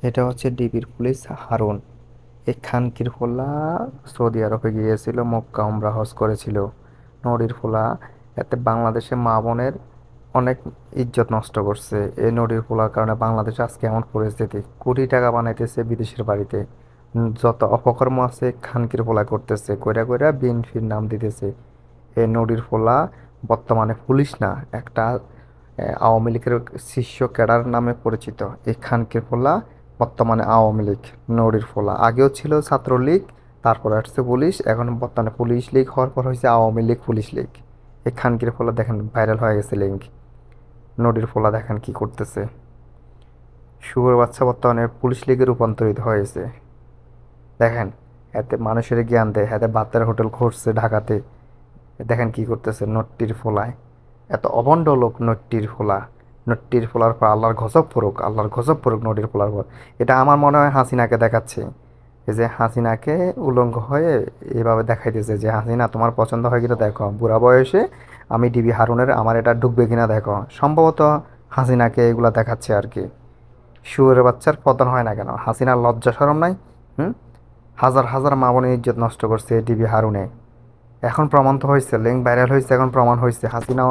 এটা হচ্ছে ডিবির পুলিশ হারুন। এই খানকির ফোলা সৌদি আরবে গিয়েছিল, মক্কা উমরা হজ করেছিল। নদীর ফোলা এতে বাংলাদেশে মা বোনের অনেক ইজ্জত নষ্ট করছে। এই নদীর ফোলার কারণে বাংলাদেশে আজকে এমন পরিস্থিতি, কোটি টাকা বানাইতেছে বিদেশের বাড়িতে। যত অপকর্ম আছে খানকির ফোলা করতেছে, কইরা কইরা বিএনপির নাম দিতেছে। এই নদীর ফোলা বর্তমানে পুলিশ না, একটা আওয়ামী লীগের শীর্ষ ক্যাডার নামে পরিচিত। এই খানকির ফোলা বর্তমানে আওয়ামী লীগ। নদীর ফোলা আগেও ছিল ছাত্রলীগ, তারপর আসছে পুলিশ, এখন বর্তমানে পুলিশ লীগ হওয়ার পর হয়েছে আওয়ামী লীগ পুলিশ লীগ। এই খানকির ফোলা দেখেন ভাইরাল হয়ে গেছে লিঙ্ক। নদীর ফোলা দেখেন কি করতেছে। শুয়োর বাচ্চা বর্তমানে পুলিশ লীগে রূপান্তরিত হয়েছে। দেখেন, এতে মানুষের জ্ঞান দেয়, এতে বাতের হোটেল খুঁজছে ঢাকাতে। দেখেন কি করতেছে নট্টির ফোলায়। এত অভণ্ড লোক নট্টির ফোলা। নট্টির ফোলার পর আল্লাহর গজব পড়ুক, আল্লাহর গজব পড়ুক নট্টির ফোলার পর। এটা আমার মনে হয় হাসিনাকে দেখাচ্ছে। এই যে হাসিনাকে উলঙ্গ হয়ে এভাবে দেখাইতেছে যে হাসিনা তোমার পছন্দ হয় কিনা দেখো, বুড়া বয়সে আমি ডিবি হারুনের আমার এটা ঢুকবে কিনা দেখো। সম্ভবত হাসিনাকে এগুলা দেখাচ্ছে আর কি। শুয়োরের বাচ্চার পতন হয় না কেন, হাসিনার লজ্জা শরম নাই? হুম। হাজার হাজার মা বোনের ইজ্জত নষ্ট করছে ডিবি হারুনে। এখন প্রমাণ তো হয়েছে, লিঙ্ক ভাইরাল হয়েছে, এখন প্রমাণ হয়েছে হাসিনা